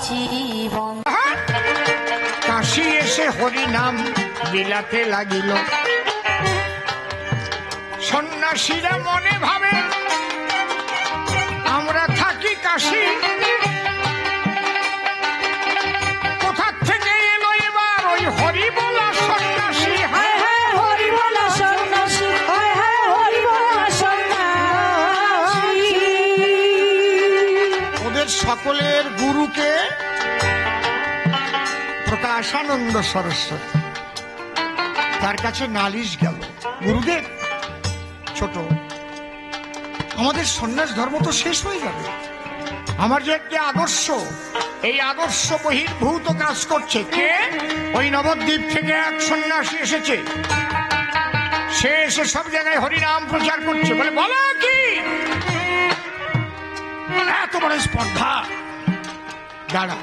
জীবন। কাশি এসে হরি নাম বিলাতে লাগিল। সন্ন্যাসীরা মনে ভাবে আমরা থাকি কাশি, কোথা থেকে এলো এবার ওই হরি বলা সন্ন্যাসী। হায় হায় হরি বলা সন্ন্যাসী, হায় হায় হরি বলা সন্ন্যাসী। ওদের সকলের গুরুকে প্রকাশানন্দ সরস্বতী, তার কাছে নালিশ গেল, গুরুদেব ছোট, আমাদের সন্ন্যাস ধর্ম তো শেষ হয়ে যাবে। আমার যে একটি আদর্শ, এই আদর্শ বহির্ভূত কাজ করছে। কে? ওই নবদ্বীপ থেকে এক সন্ন্যাসী এসেছে, সে এসে সব জায়গায় হরিনাম প্রচার করছে। বলে বলা কি এত বড় স্পর্ধা? দাঁড়া,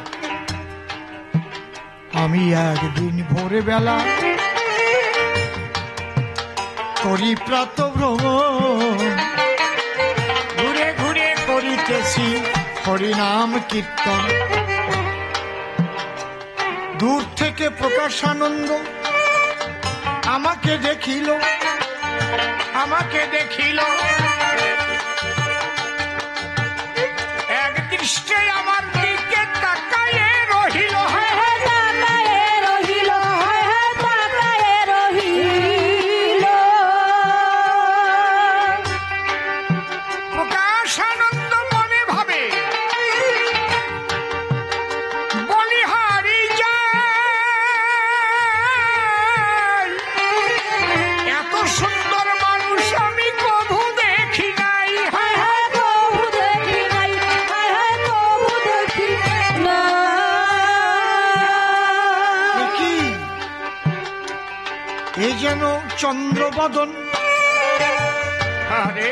আমি একদিন ভোরে বেলা করি প্রাত ভ্রমণ, ঘুরে ঘুরে করিতেছি হরিনাম কীর্তন। দূর থেকে প্রকাশানন্দ আমাকে দেখিল, আমাকে দেখিল, এক দৃষ্টে আমার দিকে তাকায়ে রহিল। হায় হায় তাকায়ে রহিল, হায় হায় তাকায়ে রহিল। প্রকাশানন্দ মনে ভাবে বলিহারি যায়, এত সুন্দর মানুষ আমি কভু দেখি নাই। হায় হায় কভু দেখি নাই, হায় হায় কভু দেখি নাই। কি এ যেন চন্দ্রবদন, আরে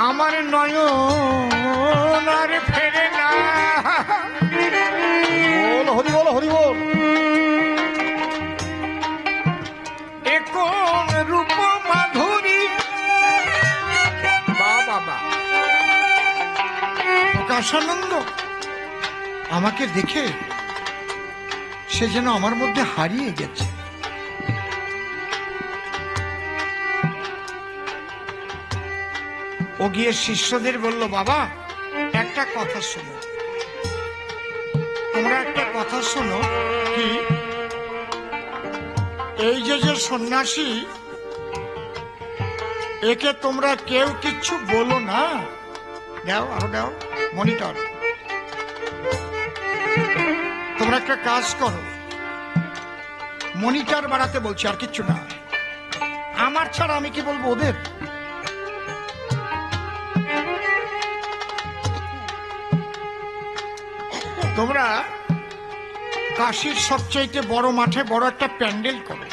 আমার নয়ন আর ফেরে না। হরি বল, হরি বল। এ কোন রূপ মাধুরী, বাবা। প্রকাশানন্দ আমাকে দেখে সে যেন আমার মধ্যে হারিয়ে গেছে। ও গিয়ে শিষ্যদের বলল, বাবা একটা কথা শোনো, তোমরা একটা কথা শোনো। কি? এই যে যে সন্ন্যাসী, একে তোমরা কেউ কিচ্ছু বলো না। দাও, আরো দাও মনিটর। তোমরা একটা কাজ করো, মনিটর বাড়াতে বলছি, আর কিচ্ছু না। আমার ছাড়া আমি কি বলবো ওদের? তোমরা কাশীর সবচাইতে বড় মাঠে বড় একটা প্যান্ডেল করো,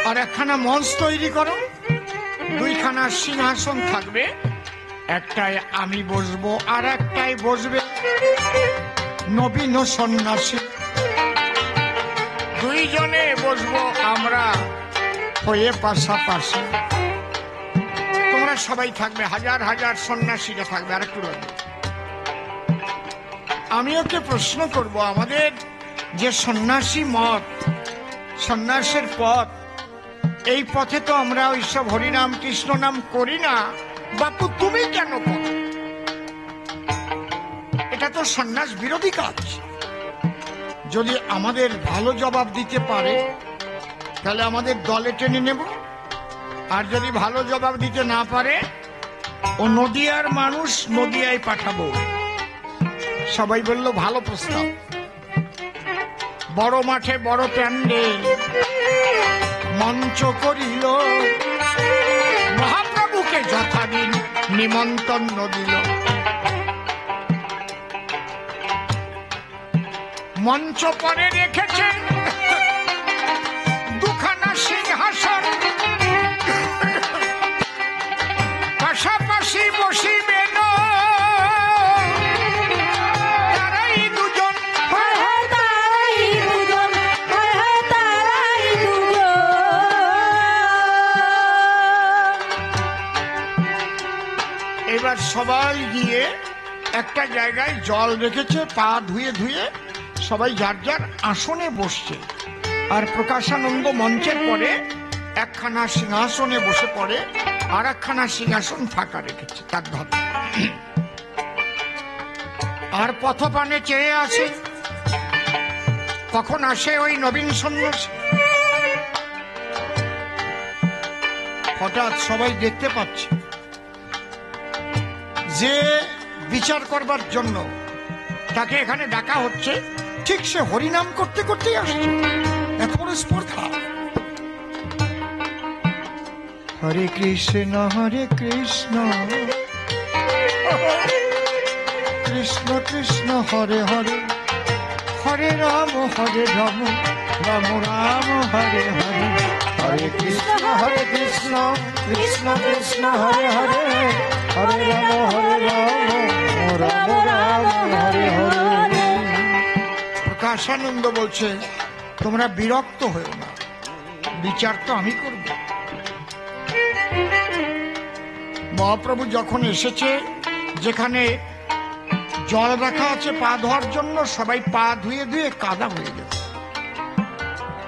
আর একখানা মঞ্চ তৈরি করো, দুইখানা সিংহাসন থাকবে, একটায় আমি বসবো আর একটায় বসবে নবীন সন্ন্যাসী। দুইজনে বসবো আমরা হয়ে পাশাপাশি। তোমরা সবাই থাকবে, হাজার হাজার সন্ন্যাসীরা থাকবে। আর একটু লাগবে, আমি ওকে প্রশ্ন করব, আমাদের যে সন্ন্যাসী মত, সন্ন্যাসের পথ, এই পথে তো আমরা ওইসব হরিনাম কৃষ্ণ নাম করি না, বাপু তুমি কেন করো? এটা তো সন্ন্যাস বিরোধী কাজ। যদি আমাদের ভালো জবাব দিতে পারে তাহলে আমাদের দলে টেনে নেব, আর যদি ভালো জবাব দিতে না পারে ও নদিয়ার মানুষ, নদিয়ায় পাঠাবো। সবাই বলল ভালো প্রস্তাব। বড় মাঠে বড় প্যান্ডেল মঞ্চ করিল, মহাপ্রভুকে যথাদিন নিমন্ত্রণ দিল। মঞ্চ পরে রেখেছে দুখানা সিংহাসন, পাশাপাশি বসিবে না তারাই দুজন। এবার সবাই গিয়ে একটা জায়গায় জল রেখেছে, পা ধুয়ে ধুয়ে সবাই যার যার আসনে বসছে। আর প্রকাশানন্দ মঞ্চের পরে একখানা সিংহাসনে বসে পড়ে, আর একখানা সিংহাসন ফাঁকা রেখেছে তার ধারে। আর পথপানে চেয়ে আসে, কখন আসে ওই নবীন সন্ন্যাসী। হঠাৎ সবাই দেখতে পাচ্ছে যে বিচার করবার জন্য তাকে এখানে ডাকা হচ্ছে, ঠিক সে হরিনাম করতে করতেই আসছে। এত বড় স্পর্ধা। হরে কৃষ্ণ কৃষ্ণ কৃষ্ণ হরে হরে, হরে রাম রাম রাম হরে হরে, হরে কৃষ্ণ কৃষ্ণ কৃষ্ণ হরে হরে, হরে রাম রাম রাম হরে হরে। প্রকাশানন্দ বলছে, তোমরা বিরক্ত হয়েও না, বিচার তো আমি করব। মহাপ্রভু যখন এসেছে, যেখানে জল রাখা আছে পা ধোয়ার জন্য, সবাই পা ধুয়ে ধুয়ে কাদা হয়ে গেছে।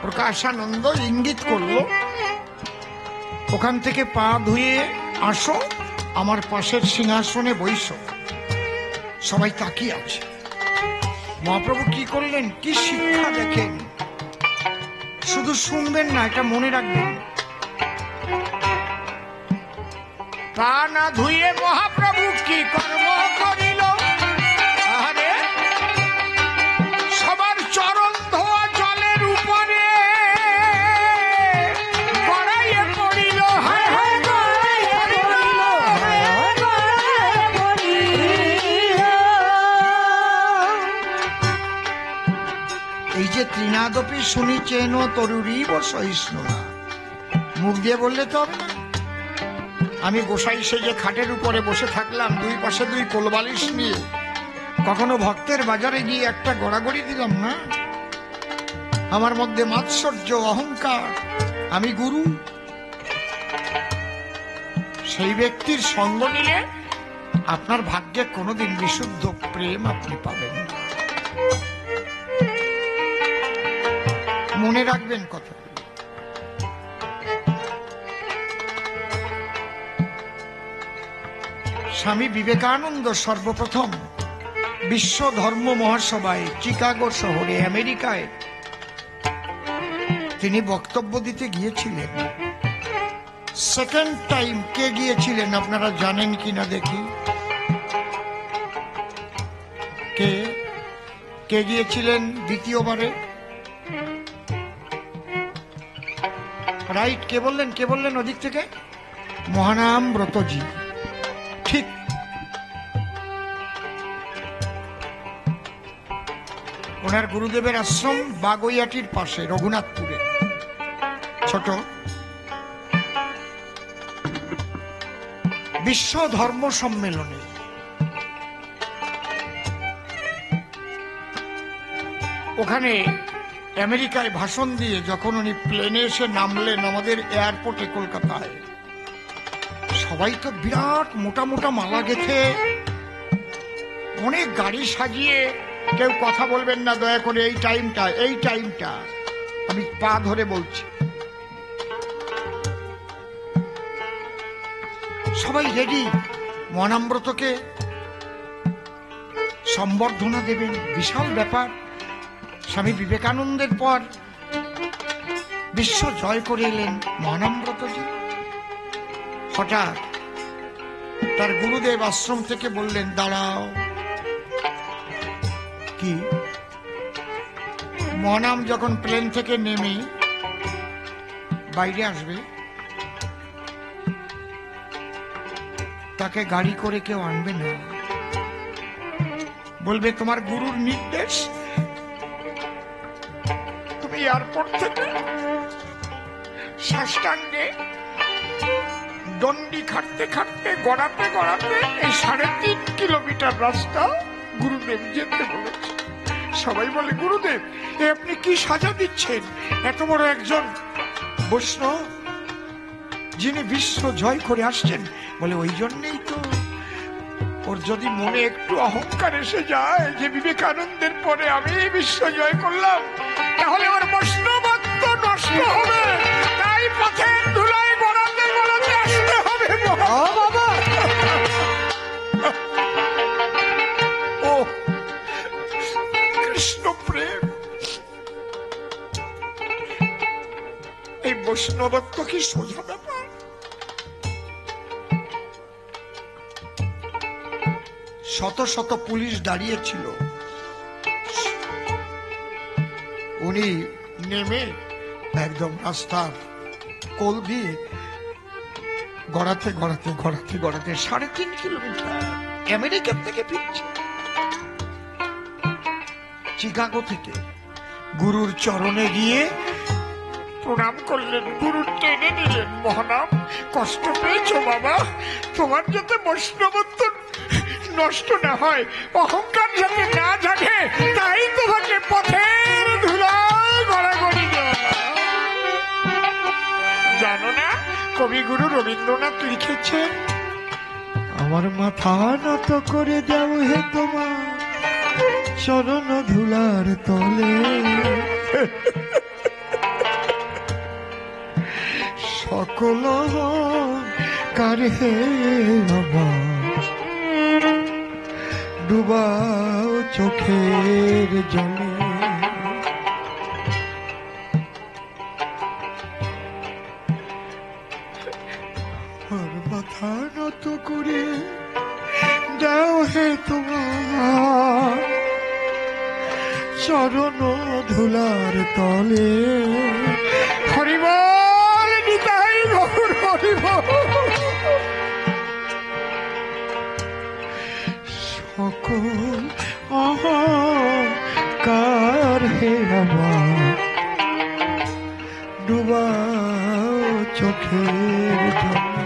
প্রকাশানন্দ ইঙ্গিত করলো, ওখান থেকে পা ধুয়ে আসো, আমার পাশের সিংহাসনে বইসো। সবাই তাকিয়ে আছে। মহাপ্রভু কি করলেন, কি শিক্ষা দেখেন। শুধু শুনবেন না, এটা মনে রাখবেন। পা না ধুয়ে মহাপ্রভু কি কর্ম করিল, আরে সবার চরণ ধোয়া জলের উপরে গড়াইয়ে পড়িল। হায় হায় গড়াইয়ে পড়িল, হায় হায় গড়াইয়ে পড়িল। এই যে তৃণাদপি শুনিছেন তরুরীব সহিষ্ণু না, মুখ দিয়ে বললে তো হবে না। আমি গোসাই সেজে খাটের উপরে বসে থাকলাম, দুই পাশে দুই কোলবালিশ নিয়ে, কখনো ভক্তের বাজারে গিয়ে একটা গড়াগড়ি দিলাম না। আমার মধ্যে মাৎসর্য, অহংকার, আমি গুরু। সেই ব্যক্তির সঙ্গ নিলে আপনার ভাগ্যে কোনোদিন বিশুদ্ধ প্রেম আপনি পাবেন না। মনে রাখবেন কথা। স্বামী বিবেকানন্দ সর্বপ্রথম বিশ্ব ধর্ম মহাসভায় চিকাগো শহরে আমেরিকায় তিনি বক্তব্য দিতে গিয়েছিলেন। সেকেন্ড টাইম কে গিয়েছিলেন আপনারা জানেন কিনা দেখি? কে কে গিয়েছিলেন দ্বিতীয়বারে? রাইট, কে বললেন ওদিক থেকে? মহানাম ব্রতজি। ঠিক। ওনার গুরুদেবের আশ্রম বাগুইয়াটির পাশে, রঘুনাথপুরে ছোট। বিশ্ব ধর্ম সম্মেলনে ওখানে আমেরিকায় ভাষণ দিয়ে যখন উনি প্লেনে এসে নামলেন আমাদের এয়ারপোর্টে কলকাতায়, সবাই তো বিরাট মোটা মোটা মালা গেথে, অনেক গাড়ি সাজিয়ে। কেউ কথা বলবেন না দয়া করে, এই টাইমটা আমি পা ধরে বলছি। সবাই রেডি, মহানামব্রতকে সম্বর্ধনা দেবেন, বিশাল ব্যাপার। স্বামী বিবেকানন্দের পর বিশ্ব জয় করে এলেন মহানামব্রতজি। হঠাৎ তার গুরুদেব আশ্রম থেকে বললেন, দাঁড়াও। কি? মহানাম যখন প্লেন থেকে নেমে বাইরে আসবে, তাকে গাড়ি করে কেউ আনবে না। বলবে তোমার গুরুর নির্দেশ। তুমি এয়ারপোর্ট থেকে সাষ্টাঙ্গে দণ্ডি খাটতে খাটতে গড়াতে গড়াতে এই 3.5 কিলোমিটার রাস্তা গুরুদেব যেতে বলেছে। সবাই বলে, গুরুদেব এ আপনি কি সাজা দিচ্ছেন? এত বড় একজন বৈষ্ণব, যিনি বিশ্ব জয় করে আসছেন। বলে, ওই জন্যই তো ওর যদি মনে একটু অহংকার এসে যায় যে বিবেকানন্দের পরে আমি বিশ্ব জয় করলাম, তাহলে ওর বৈষ্ণবত্ব নষ্ট হবে। তাই পথের ধুলায় গড়াতে গড়াতে আসতে হবে। বাবা ও কৃষ্ণ প্রেম, এই বৈষ্ণবত্ব কি সোজা ব্যাপার? শত শত পুলিশ দাঁড়িয়েছিল, উনি নেমে একদম রাস্তার কোল দিয়ে গড়াতে গড়াতে গড়াতে গড়াতে 3.5 কিলোমিটার আমেরিকার থেকে ফিরছে, চিকাগো থেকে। গুরুর চরণে গিয়ে প্রণাম করলেন, গুরু টেনে নিলেন। মহানাম, কষ্ট পেয়েছো বাবা, তোমার যাতে বৈষ্ণবত্ব নষ্ট না হয়, অহংকার যাতে না জাগে, তাই তোমাকে পথের ধুলায় গড়াগড়ি দেওয়া। জানো না কবিগুরু রবীন্দ্রনাথ লিখেছেন, আমার মাথা নত করে দাও হে তোমার চরণ ধুলার তলে, সকল কার হে আমার ডুবাও চোখের জলে। আর মাথা নত করে দাও হে তোমার চরণ ধুলার তলে। হরিবল নিতাই গৌর হরিবল। সকল অহংকার হে আমার ডুবাও চোখের জলে।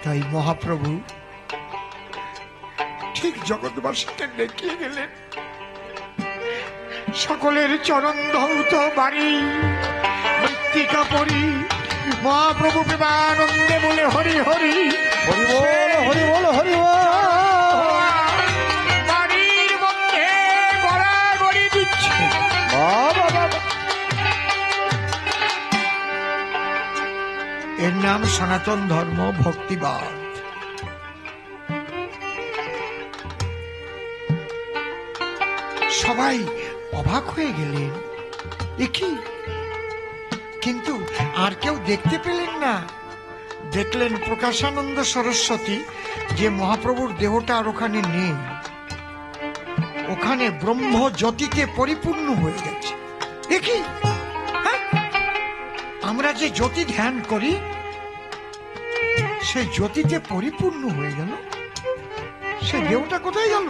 তাই মহাপ্রভু ঠিক জগৎবাসীকে দেখিয়ে গেলেন, সকলের চরণ ধৌত বাড়ি মৃত্তিকা পরি। মহাপ্রভু প্রেমানন্দে বলে হরি হরি হরি বল হরি বল হরি বল। বাড়ির মধ্যে গড়াগড়ি দিচ্ছে। বাবা বাবা, এর নাম সনাতন ধর্ম ভক্তিবাদ। সবাই অবাক হয়ে গেলেন, দেখি, কিন্তু আর কেউ দেখতে পেলেন না। দেখলেন প্রকাশানন্দ সরস্বতী, যে মহাপ্রভুর দেহটা আর ওখানে নেই, ওখানে ব্রহ্ম জ্যোতিতে পরিপূর্ণ হয়ে গেছে। দেখি, হ্যাঁ, আমরা যে জ্যোতি ধ্যান করি সে জ্যোতিতে পরিপূর্ণ হয়ে গেল। সে দেহটা কোথায় গেল?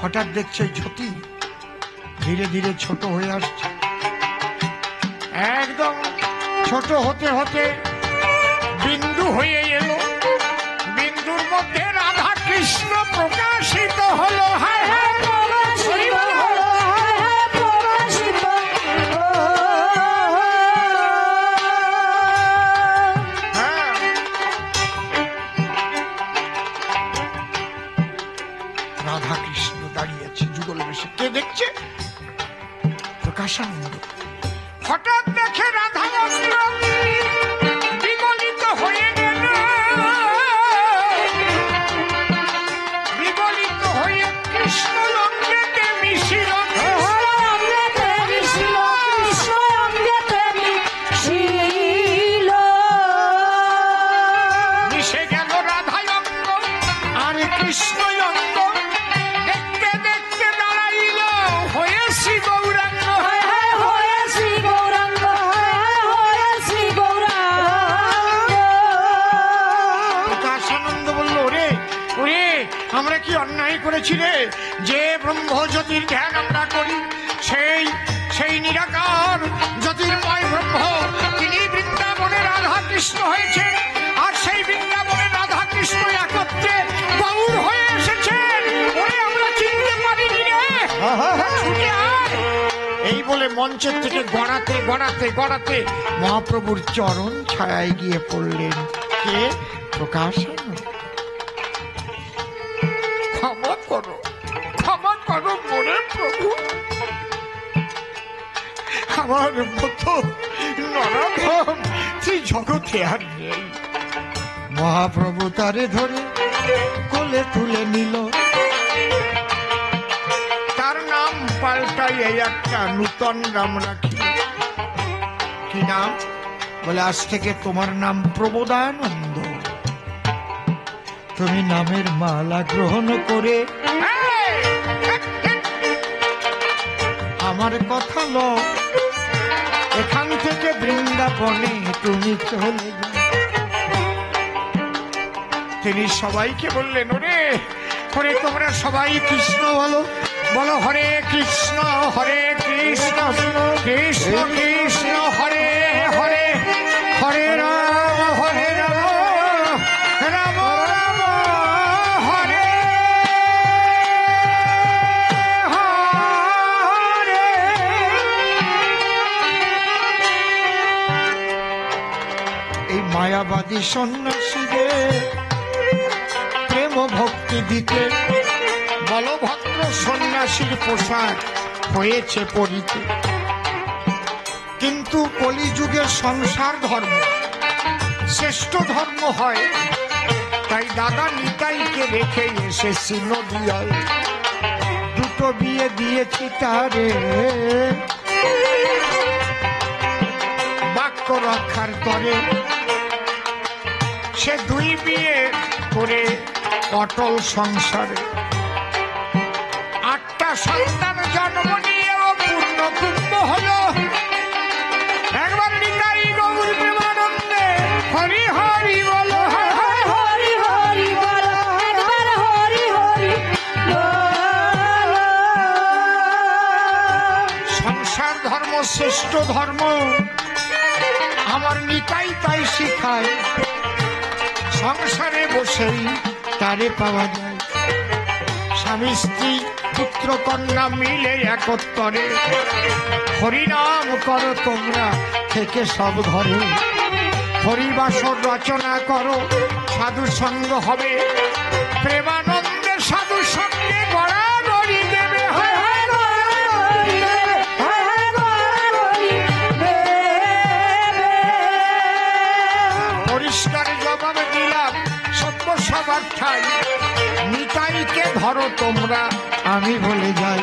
হঠাৎ দেখছে জ্যোতি ধীরে ধীরে ছোট হয়ে আসছে, একদম ছোট হতে হতে বিন্দু হয়ে এলো। বিন্দুর মধ্যে রাধা কৃষ্ণ প্রকাশিত হলো। হায় হায় প্রকাশিত হলো, হায় হায় প্রকাশিত হলো। হ্যাঁ, রাধা কৃষ্ণ দাঁড়িয়ে আছে যুগল বেশে। কে দেখছে? প্রকাশানন্দ। হঠাৎ দেখে রাধা বিগলিত হয়ে গেল, বিগলিত হয়ে কৃষ্ণ লঙ্কেতে মিশিল। অমৃতে মিশিল, কৃষ্ণ অমৃতে মিশিল। মিশে গেল রাধা অঙ্গ আর কৃষ্ণ অঙ্গ। দেখতে দেখতে দাঁড়াইল হয়েছি গৌরাঙ্গ। হায় হায় হয়েছি গৌরাঙ্গ, হায় হায় হয়েছি গৌরাঙ্গ। প্রকাশানন্দ বলল, ওরে ওরে, আমরা কি অন্যায় করেছি রে, যে ব্রহ্মজ্যোতির ধ্যান আমরা করি, সেই সেই নিরাকার জ্যোতির্ময় ব্রহ্ম, তিনি বৃন্দাবনে রাধা কৃষ্ণ হয়েছেন, আর সেই বৃন্দাবনে রাধা কৃষ্ণ একত্রে গৌর হয়ে এসেছেন। ওরে আমরা চিনতে পারিনি রে, ছুটে আয়। এই বলে মঞ্চের থেকে গড়াতে গড়াতে গড়াতে মহাপ্রভুর চরণ ছায়ায় গিয়ে পড়লেন। কে? প্রকাশানন্দ। ক্ষমা করো, ক্ষমা করো মোরে প্রভু, আমার মতো নরধম তুই জগতে আর নেই। মহাপ্রভু তারে ধরে কোলে তুলে নিল, তার নাম পাল্টাই এই একটা নূতন নাম রাখি। কি নাম? বলে আজ থেকে তোমার নাম প্রবোধানন্দ। তুমি নামের মালা গ্রহণ করে আমার কথা লো, এখান থেকে বৃন্দাবনে তুমি চলে যাও। তিনি সবাইকে বললেন, ওরে ওরে তোমরা সবাই কৃষ্ণ বলো, বলো হরে কৃষ্ণ কৃষ্ণ কৃষ্ণ হরে হরে, হরে রাম রাম রাম হরে হরে। এই মায়াবাদী সন্ন্যাসীদের প্রেম ভক্তি দিতে বলভদ্র সন্ন্যাসীর পোশাক হয়েছে পরিতে। কিন্তু কলিযুগের সংসার ধর্ম শ্রেষ্ঠ ধর্ম হয়, তাই দাদা নিতাইকে রেখে এসেছি নদিয়ায়। দুটো বিয়ে দিয়েছি তারে বাক্য রক্ষার তরে। সে দুই বিয়ে করে অটল সংসারে 8টা সন্তান জন্ম নিয়েও পূর্ণ কুম্ভ হলো। একবার নিতাই গৌর প্রেমানন্দে হরি হরি বলো, হরি হরি বলো, একবার হরি হরি বলো। সংসার ধর্ম শ্রেষ্ঠ ধর্ম আমার নিতাই তাই শিখায়। সংসারে বসেই তারে পাওয়া যায়, স্বামী স্ত্রী পুত্র কন্যা মিলে একত্তরে হরিনাম করো তোমরা থেকে সব ঘরে। হরিবাসর রচনা করো, সাধু সঙ্গ হবে, প্রেমানন্দে সাধু সঙ্গে গড়াগড়ি দেবে। হায় হায় গৌরী দেবে, হায় হায় গৌরী দেবে। পরিষ্কার জবাব দিলাম সত্য সবার ঠাই, নিতাইকে ধরো তোমরা আমি বলে যাই।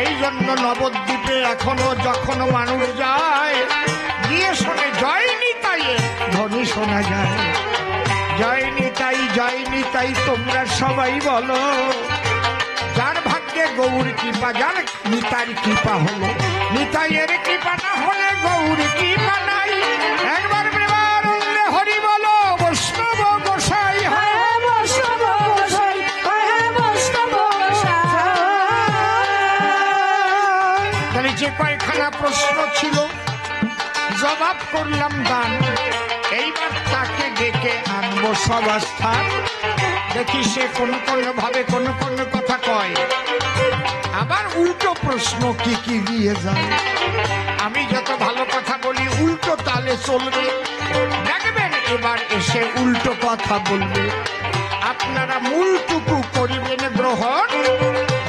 এই জন্য নবদ্বীপে এখনো যখন মানুষ যায় গিয়ে শোনে জয় নিতাইয়ে ধ্বনি শোনা যায়। জয় নিতাই তোমরা সবাই বলো। যার ভাগ্যে গৌর কৃপা, যার নিতাই কৃপা হলো, নিতাইয়ের কৃপা না হলে গৌর কৃপা নাই। একবার প্রেমানন্দে হরি বলো, বৈষ্ণব গোসাই হায় হায় বৈষ্ণব গোসাই, হায় হায় বৈষ্ণব গোসাই। তাহলে যে কয়েকখানা প্রশ্ন ছিল জবাব করলাম দান। এইবার তাকে ডেকে আনবো সভাস্থান, দেখি সে কোন কোন ভাবে কোন কোন কথা কয়, আবার উল্টো প্রশ্ন কি কি দিয়ে যায়। আমি যত ভালো কথা বলি উল্টো তালে চলবে, দেখবেন এবার এসে উল্টো কথা বলবে। আপনারা মূলটুকু করিবেন গ্রহণ,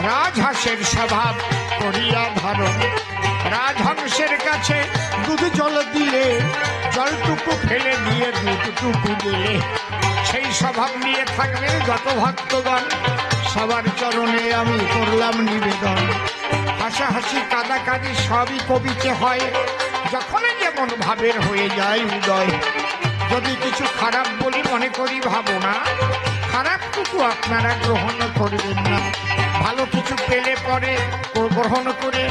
রাজহাঁসের স্বভাব করিয়া ধারণ। রাজহংসের কাছে দুধ জল দিলে জলটুকু ফেলে দিয়ে দুধটুকু দিলে, সেই স্বভাব নিয়ে থাকবে যত ভক্তগণ। সবার চরণে আমি করলাম নিবেদন, হাসাহাসি কাঁদাকাঁদি সবই কবিতে হয়, যখন যেমন ভাবের হয়ে যায় উদয়। যদি কিছু খারাপ বলি মনে করি ভাবো না, খারাপটুকু আপনারা গ্রহণ করবেন না। ভালো কিছু পেলে পরে গ্রহণ করে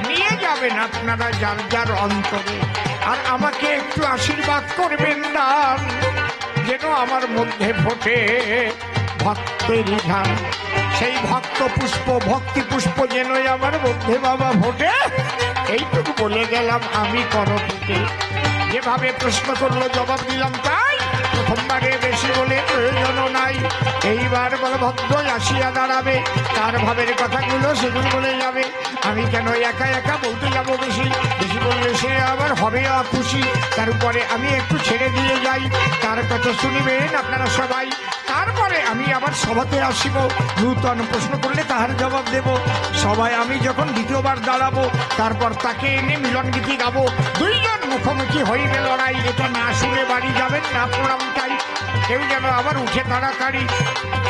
নিয়ে যাবেন আপনারা যার যার অন্তরে। আর আমাকে একটু আশীর্বাদ করবেন দান, যেন আমার মধ্যে ফোটে ভক্তের ধান। সেই ভক্ত পুষ্প ভক্তি পুষ্প যেন আমার মধ্যে বাবা ফোটে, এইটুকু বলে গেলাম আমি করতে। যেভাবে প্রশ্ন করলো জবাব দিলাম তাই। প্রথমবারে বেশি বলে প্রয়োজনও নাই। এইবার বলভদ্র আসিয়া দাঁড়াবে, তার ভাবের কথাগুলো সেগুলো বলে যাবে। আমি কেন একা একা বলতে যাবো বেশি বেশি বললে সে আবার হবে খুশি। তার উপরে আমি একটু ছেড়ে দিয়ে যাই, তার কথা শুনিবেন আপনারা সবাই। তারপরে আমি আবার সভাতে আসিব, নূতন প্রশ্ন করলে তাহার জবাব দেব। সবাই আমি যখন দ্বিতীয়বার দাঁড়াবো, তারপর তাকে এনে মিলন গীতি গাবো। দুইজন মুখোমুখি হইবে লড়াই, এটা না শুনে বাড়ি যাবেন না প্রণামটাই। কেউ যেন আবার উঠে তাড়াতাড়ি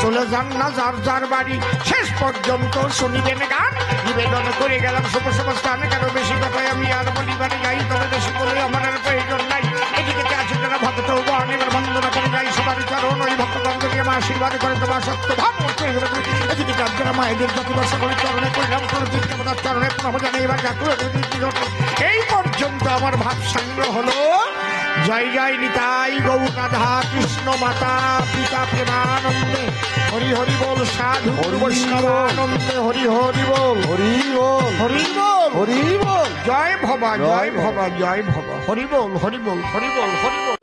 চলে যান না যার যার বাড়ি। শেষ পর্যন্ত শুনিবেন গান, নিবেদন করে গেলাম শুভ স্থান। কেন বেশি কথায় আমি আর বলিবারে যাই, তবে বেশি বলে আমার আর প্রয়োজন নাই। এদিকে আছে যারা ভক্ত এবার বন্দনা করে যাই সবার চরণ, ওই ভক্তগণকে আমার আশীর্বাদ করে তোমার সত্য ভাব। এদিকে যারা মায়েদের জাতি বর্ষা করে চরণে করলাম প্রতিষ্ঠা চরণে প্রণাম জানাই। এবার এই পর্যন্ত আমার ভাব সংগ্রহ হলো। জয় জয় নিতাই গৌ রাধা কৃষ্ণ মাতা পিতা প্রেমানন্দে, হরি হরি বল সাধু বৈষ্ণবানন্দে, হরি হরি বল, হরি বল, হরি বল, হরি বল। জয় ভবা, জয় ভবা, জয় ভবা, হরি বল, হরি বল, হরি বল, হরি বল।